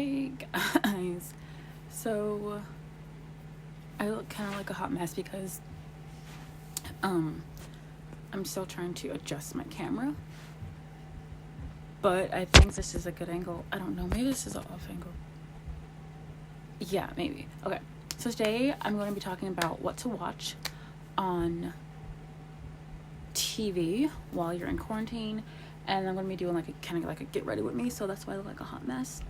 Hey guys, so I look kind of like a hot mess because I'm still trying to adjust my camera, but I think this is a good angle. I don't know, maybe this is an off angle. Yeah, maybe. Okay, so today I'm going to be talking about what to watch on TV while you're in quarantine, and I'm going to be doing like a kind of like a get ready with me, so that's why I look like a hot mess.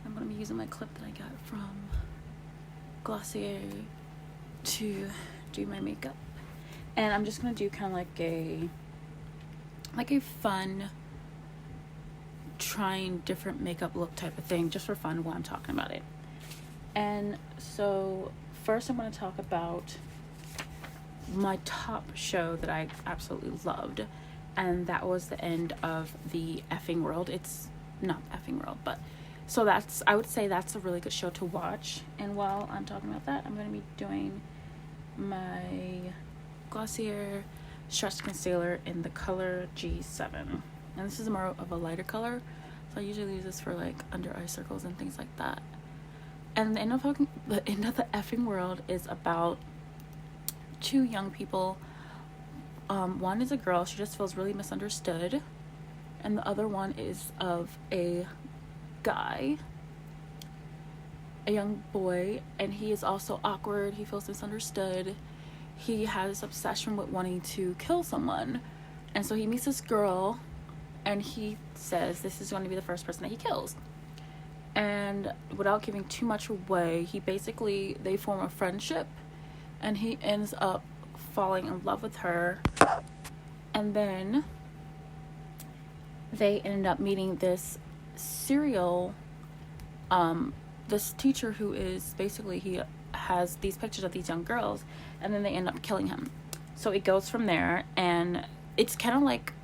I'm going to be using my clip that I got from Glossier to do my makeup. And I'm just going to do kind of like a fun, trying different makeup look type of thing, just for fun while I'm talking about it. And so first I'm going to talk about my top show that I absolutely loved. And that was the end of the effing world. It's not effing world, but so I would say that's a really good show to watch. And while I'm talking about that, I'm going to be doing my Glossier Stretch Concealer in the color G7. And this is more of a lighter color, so I usually use this for like under eye circles and things like that. And the end of the effing world is about two young people. One is a girl, she just feels really misunderstood. And the other one is of a guy, a young boy, and he is also awkward. He feels misunderstood. He has this obsession with wanting to kill someone, and so he meets this girl and he says this is going to be the first person that he kills. And without giving too much away, they form a friendship, and he ends up falling in love with her. And then they end up meeting this this teacher who is basically, he has these pictures of these young girls, and then they end up killing him. So it goes from there, and it's kind of like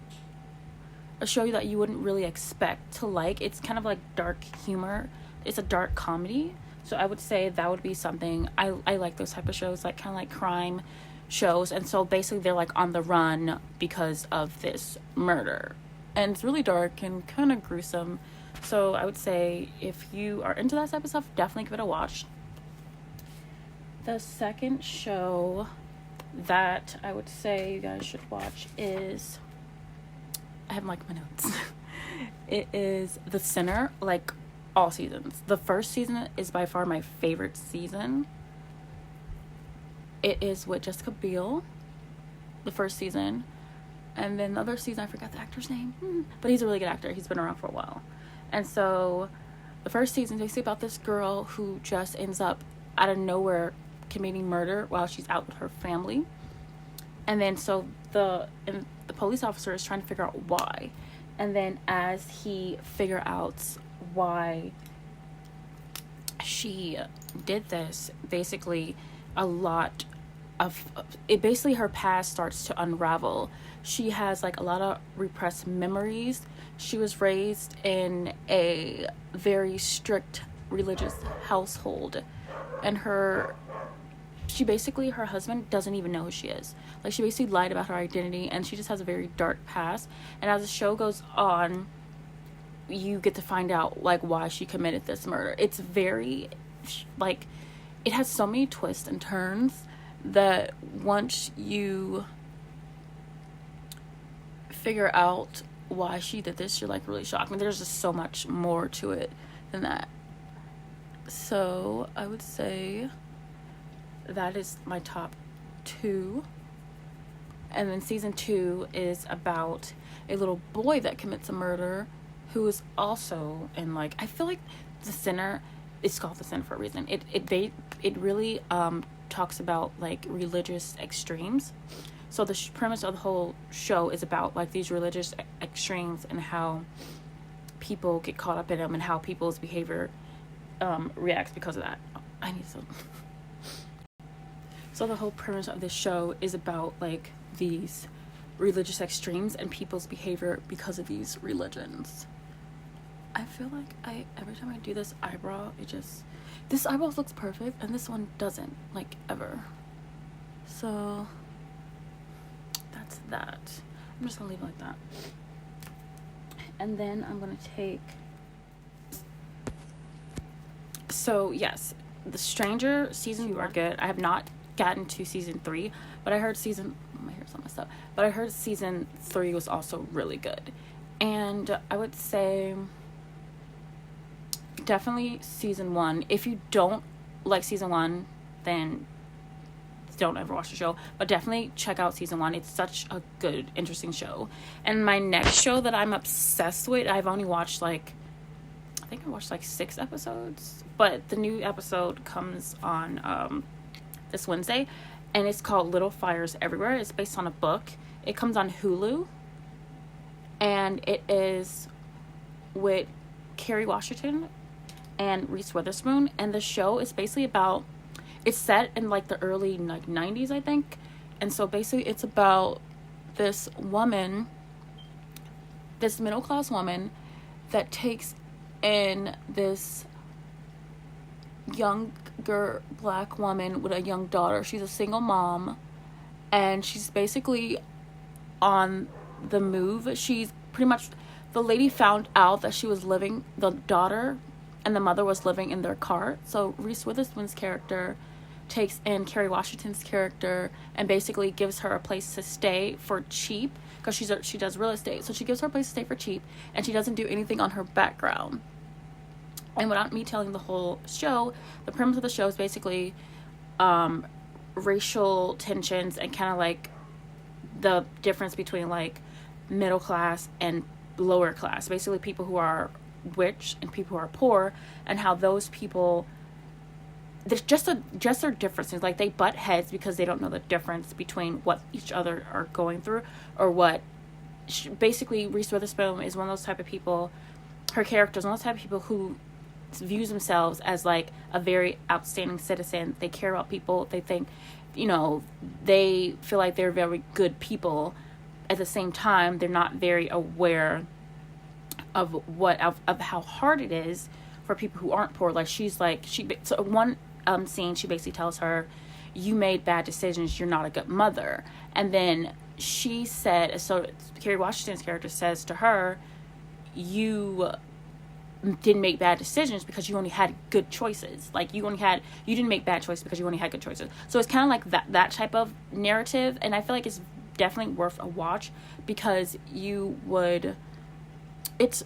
a show that you wouldn't really expect to like. It's kind of like dark humor. It's a dark comedy, so I would say that would be something. I like those type of shows, like kind of like crime shows. And so basically they're like on the run because of this murder, and it's really dark and kind of gruesome. So I would say if you are into that type of stuff, definitely give it a watch. The second show that I would say you guys should watch is, I have like my notes. It is The Sinner, like all seasons. The first season is by far my favorite season. It is with Jessica Biel, the first season. And then the other season, I forgot the actor's name, but he's a really good actor. He's been around for a while. And so the first season is basically about this girl who just ends up out of nowhere committing murder while she's out with her family. And then so the police officer is trying to figure out why. And then as he figures out why she did this, basically her past starts to unravel. She has like a lot of repressed memories. She was raised in a very strict religious household, and her husband doesn't even know who she is. Like, she basically lied about her identity, and she just has a very dark past. And as the show goes on, you get to find out like why she committed this murder. It's very like, it has so many twists and turns that once you figure out why she did this, you're like really shocked. I mean, there's just so much more to it than that. So I would say that is my top two. And then season 2 is about a little boy that commits a murder, who is also in, like, I feel like The Sinner, it's called The Sinner for a reason. It really talks about like religious extremes. So the premise of the whole show is about like these religious extremes and how people get caught up in them and how people's behavior reacts because of that. I need some. So the whole premise of this show is about like these religious extremes and people's behavior because of these religions. I feel like every time I do this eyebrow, this eyebrow looks perfect and this one doesn't, like, ever. So that's that. I'm just gonna leave it like that. And then I'm gonna take So yes, The Stranger season 2 are good. I have not gotten to season 3, but I heard my hair's all messed up. But I heard season 3 was also really good. And I would say definitely season 1. If you don't like season 1, then don't ever watch the show, but definitely check out season 1. It's such a good, interesting show. And my next show that I'm obsessed with, I've only watched I think I watched 6 episodes, but the new episode comes on this Wednesday, and it's called Little Fires Everywhere. It's based on a book. It comes on Hulu, and it is with Kerry Washington and Reese Witherspoon, and the show is basically about, it's set in the early 90s, I think. And so basically it's about this woman, this middle-class woman that takes in this younger black woman with a young daughter. She's a single mom, and she's basically on the move. She's pretty much, the lady found out that the daughter and the mother was living in their car. So Reese Witherspoon's character takes in Kerry Washington's character and basically gives her a place to stay for cheap, because she does real estate. So she gives her a place to stay for cheap, and she doesn't do anything on her background. And without me telling the whole show, the premise of the show is basically racial tensions and kind of the difference between middle class and lower class. Basically people who are rich and people who are poor, and how those people, there's just their differences. They butt heads because they don't know the difference between what each other are going through, or what basically Reese Witherspoon is one of those type of people. Her character is one of those type of people who views themselves as a very outstanding citizen. They care about people. They think, they feel like they're very good people. At the same time, they're not very aware of how hard it is for people who aren't poor. So one scene, she basically tells her, you made bad decisions, you're not a good mother. And then she said, so Kerry Washington's character says to her, you didn't make bad decisions because you only had good choices. You didn't make bad choices because you only had good choices. So it's kind of that type of narrative. And I feel like it's definitely worth a watch, because you would see it's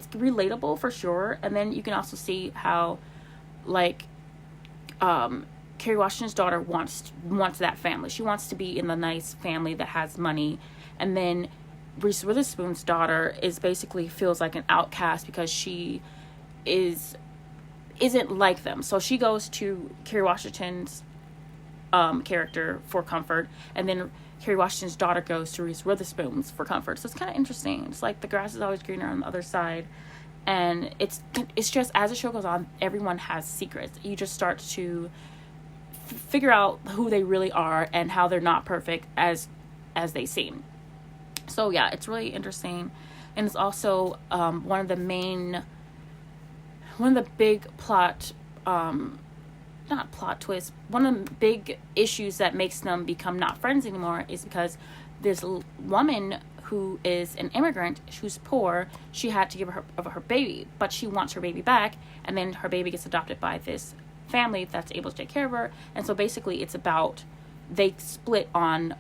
relatable for sure. And then you can also see how Kerry Washington's daughter wants that family. She wants to be in the nice family that has money. And then Reese Witherspoon's daughter feels like an outcast because she isn't like them. So she goes to Kerry Washington's character for comfort, and then Kerry Washington's daughter goes to Reese Witherspoon's for comfort. So it's kind of interesting. It's the grass is always greener on the other side. And it's just, as the show goes on, everyone has secrets. You just start to figure out who they really are and how they're not perfect as they seem. So yeah, it's really interesting. And it's also one of the big plot, not plot twist, one of the big issues that makes them become not friends anymore is because this woman who is an immigrant, who's poor, she had to give her baby, but she wants her baby back, and then her baby gets adopted by this family that's able to take care of her. And so basically it's about, they split on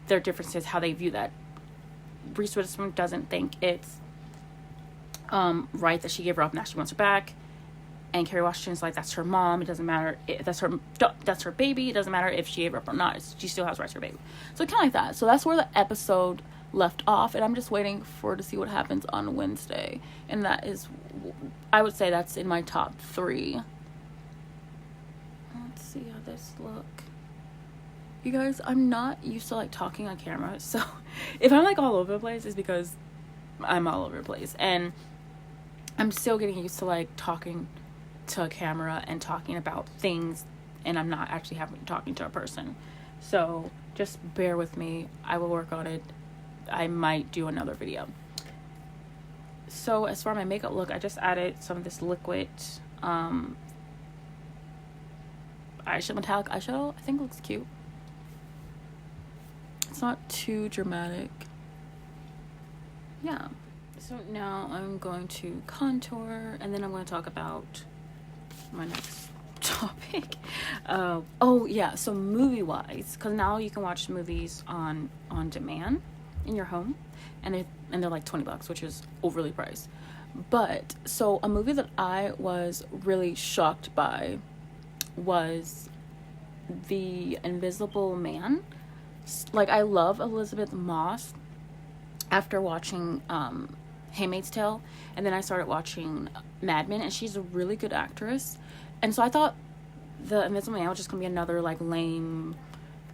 their differences, how they view that. Reese Witherspoon doesn't think it's right that she gave her up, now she wants her back. And Kerry Washington's that's her mom. It doesn't matter. That's her baby. It doesn't matter if she gave her up or not. She still has rights to her baby. So kind of like that. So that's where the episode left off. And I'm just waiting to see what happens on Wednesday. And that is, I would say that's in my top 3. Let's see how this look. You guys, I'm not used to talking on camera. So if I'm all over the place, it's because I'm all over the place. And I'm still getting used to talking to a camera and talking about things, and I'm not actually talking to a person. So just bear with me. I will work on it. I might do another video. So as far as my makeup look, I just added some of this liquid metallic eyeshadow. I think it looks cute. It's not too dramatic. Yeah. So now I'm going to contour, and then I'm going to talk about my next topic. Oh yeah, so movie wise, because now you can watch movies on demand in your home, and they're like $20, which is overly priced. But so a movie that I was really shocked by was The Invisible Man. Like, I love Elizabeth Moss after watching Handmaid's Tale, and then I started watching Mad Men, and she's a really good actress. And so I thought The Invisible Man was just gonna be another like lame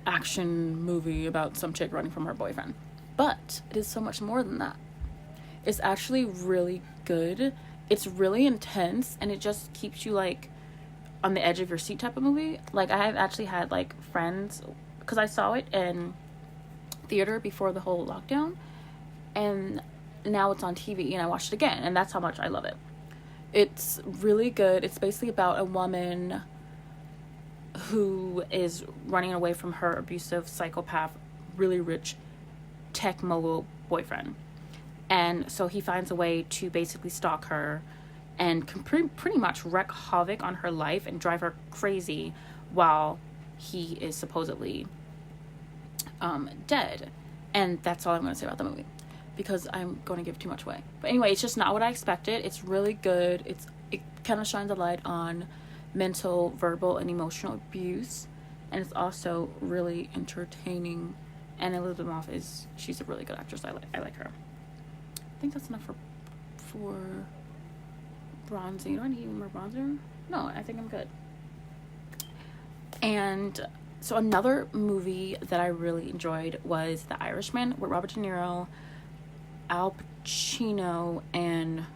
action movie about some chick running from her boyfriend, but it is so much more than that. It's actually really good. It's really intense, and it just keeps you like on the edge of your seat type of movie. Like, I have actually had like friends, because I saw it in theater before the whole lockdown, and now it's on TV, and I watched it again, and that's how much I love it. It's really good. It's basically about a woman who is running away from her abusive psychopath, really rich tech mogul boyfriend. And so he finds a way to basically stalk her and can pretty much wreak havoc on her life and drive her crazy while he is supposedly dead. And that's all I'm going to say about the movie, because I'm going to give too much away. But anyway, it's just not what I expected. It's really good. It kind of shines a light on mental, verbal, and emotional abuse. And it's also really entertaining. And Elizabeth Moss she's a really good actress. I like her. I think that's enough for bronzing. Do I need more bronzer? No, I think I'm good. And so another movie that I really enjoyed was The Irishman with Robert De Niro, Al Pacino, and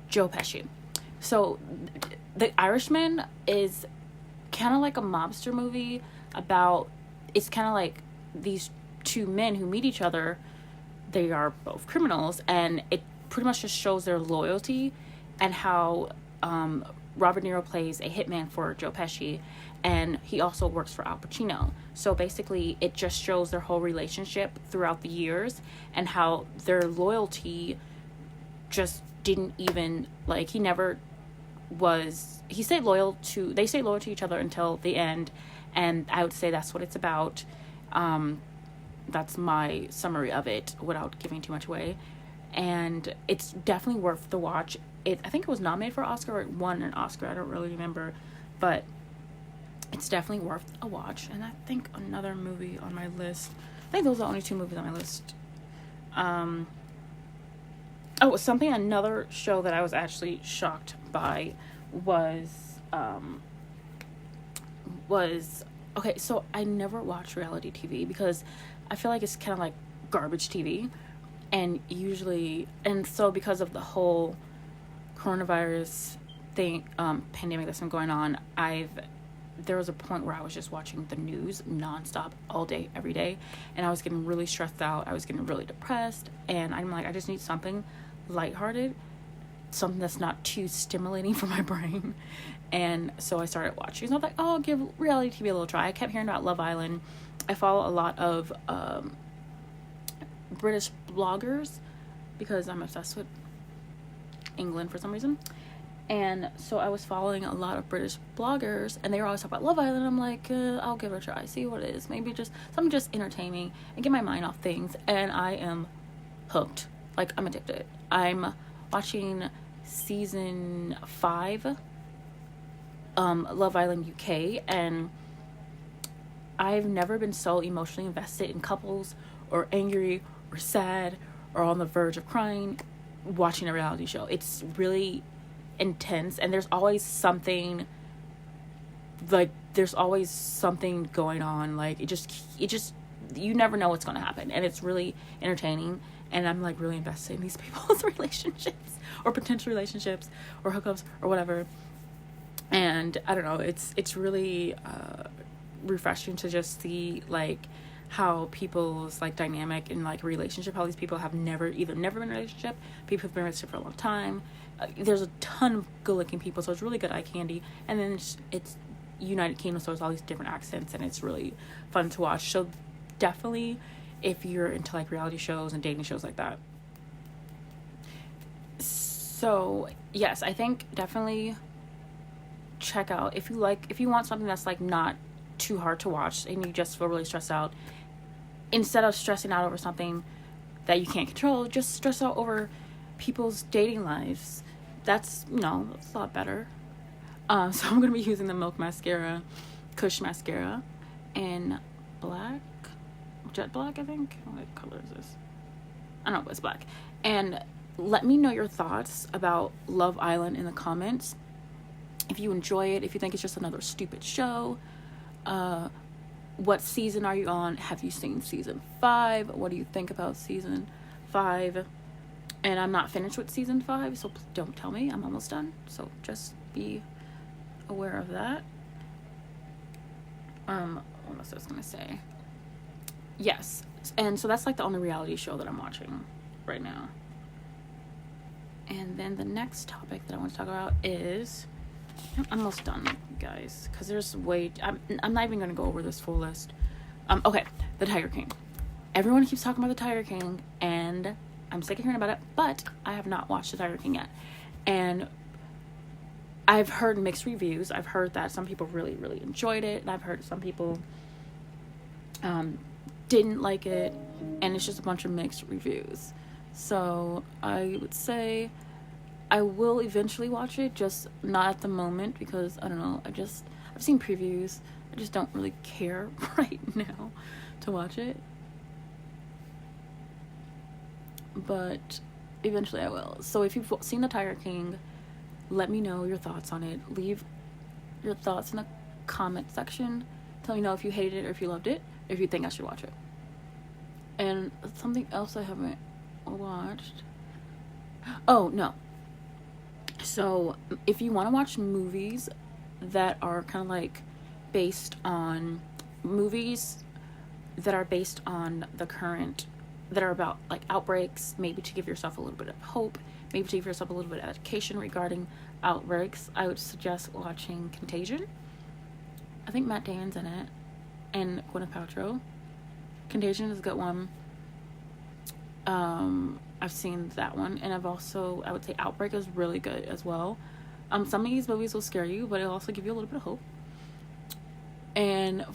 Joe Pesci. So The Irishman is kind of like a mobster movie it's kind of like these two men who meet each other. They are both criminals, and it pretty much just shows their loyalty and how Robert De Niro plays a hitman for Joe Pesci, and he also works for Al Pacino. So basically, it just shows their whole relationship throughout the years and how their loyalty just didn't even, like, they stayed loyal to each other until the end, and I would say that's what it's about. That's my summary of it without giving too much away. And it's definitely worth the watch. I think it was nominated for an Oscar, or it won an Oscar. I don't really remember. But it's definitely worth a watch. And I think another movie on my list. I think those are the only two movies on my list. Another show that I was actually shocked by was okay, so I never watch reality TV because I feel like it's kind of like garbage TV. And so because of the whole coronavirus thing, pandemic that's been going on, there was a point where I was just watching the news nonstop all day, every day. And I was getting really stressed out. I was getting really depressed. And I'm like, I just need something lighthearted, something that's not too stimulating for my brain. And so I started watching. So I was like, I'll give reality TV a little try. I kept hearing about Love Island. I follow a lot of British bloggers because I'm obsessed with England for some reason. And so I was following a lot of British bloggers, and they were always talking about Love Island. I'm like, I'll give it a try, see what it is. Maybe just something just entertaining and get my mind off things. And I am hooked. Like, I'm addicted. I'm watching season 5, Love Island UK, and I've never been so emotionally invested in couples or angry or sad or on the verge of crying watching a reality show. It's really intense, and there's always something going on. Like, it just you never know what's going to happen, and it's really entertaining. And I'm like really invested in these people's relationships or potential relationships or hookups or whatever. And I don't know, it's really refreshing to just see like how people's like dynamic in like relationship, how these people have never been in a relationship, people have been in a relationship for a long time. There's a ton of good looking people, so it's really good eye candy. And then it's United Kingdom, so it's all these different accents, and it's really fun to watch. So definitely, if you're into like reality shows and dating shows like that, So yes, I think definitely check out if you want something that's like not too hard to watch and you just feel really stressed out. Instead of stressing out over something that you can't control, just stress out over people's dating lives. That's, that's a lot better. So I'm going to be using the Milk Mascara, Kush Mascara, in black, jet black, I think. What color is this? I don't know, but it's black. And let me know your thoughts about Love Island in the comments. If you enjoy it, if you think it's just another stupid show, what season are you on? Have you seen season 5? What do you think about season 5? And I'm not finished with season 5, so don't tell me. I'm almost done. So just be aware of that. What was I gonna say? Yes. And so that's like the only reality show that I'm watching right now. And then the next topic that I want to talk about is, I'm almost done, guys, because there's I'm not even going to go over this full list. Okay, the Tiger King. Everyone keeps talking about the Tiger King, and I'm sick of hearing about it, but I have not watched the Tiger King yet. And I've heard mixed reviews. I've heard that some people really, really enjoyed it, and I've heard some people didn't like it, and it's just a bunch of mixed reviews. So I would say I will eventually watch it, just not at the moment, because I don't know, I've seen previews. I just don't really care right now to watch it. But eventually I will. So if you've seen the Tiger King, let me know your thoughts on it. Leave your thoughts in the comment section. Tell me know if you hated it or if you loved it, or if you think I should watch it. And something else I haven't watched. Oh, no. So if you want to watch movies that are kind of like based on movies that are based on the current, that are about like outbreaks, maybe to give yourself a little bit of hope, maybe to give yourself a little bit of education regarding outbreaks, I would suggest watching Contagion. I think Matt Damon's in it, and Gwyneth Paltrow. Contagion is a good one. I've seen that one, and I would say Outbreak is really good as well. Some of these movies will scare you, but it'll also give you a little bit of hope. And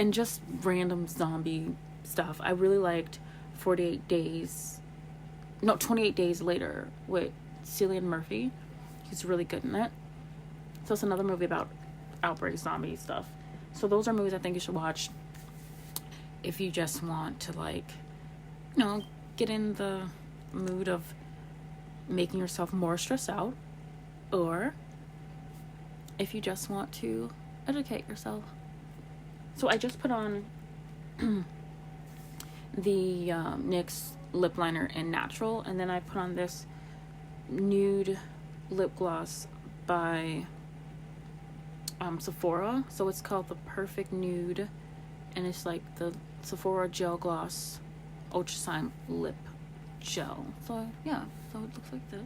just random zombie stuff. I really liked 28 Days Later with Cillian Murphy. He's really good in it. So it's another movie about outbreak zombie stuff. So those are movies I think you should watch if you just want to get in the mood of making yourself more stressed out, or if you just want to educate yourself. So I just put on the NYX lip liner in Natural, and then I put on this nude lip gloss by Sephora. So it's called the Perfect Nude, and it's like the Sephora Gel Gloss Ultra Shine Lip Gel. So yeah, so it looks like this.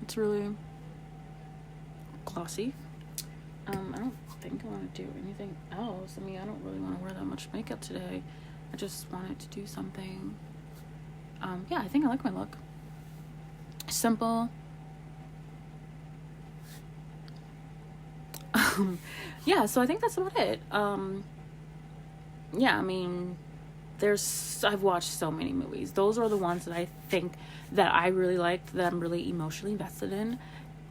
It's really glossy. I don't think I want to do anything else. I mean, I don't really want to wear that much makeup today. I just wanted to do something. Yeah, I think I like my look. Simple. Yeah, so I think that's about it. Yeah, I mean, I've watched so many movies. Those are the ones that I think that I really liked, that I'm really emotionally invested in,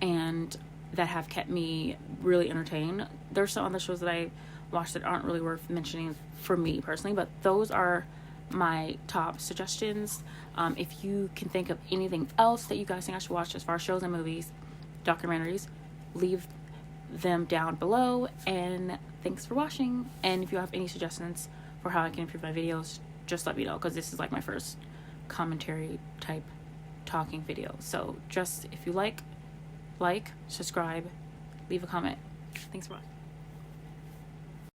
and that have kept me really entertained. There's some other shows that I watched that aren't really worth mentioning for me personally, but those are my top suggestions. If you can think of anything else that you guys think I should watch as far as shows and movies, documentaries, leave them down below. And thanks for watching. And if you have any suggestions for how I can improve my videos, just let me know, because this is like my first commentary type talking video. So just if you like, subscribe, leave a comment. Thanks for watching.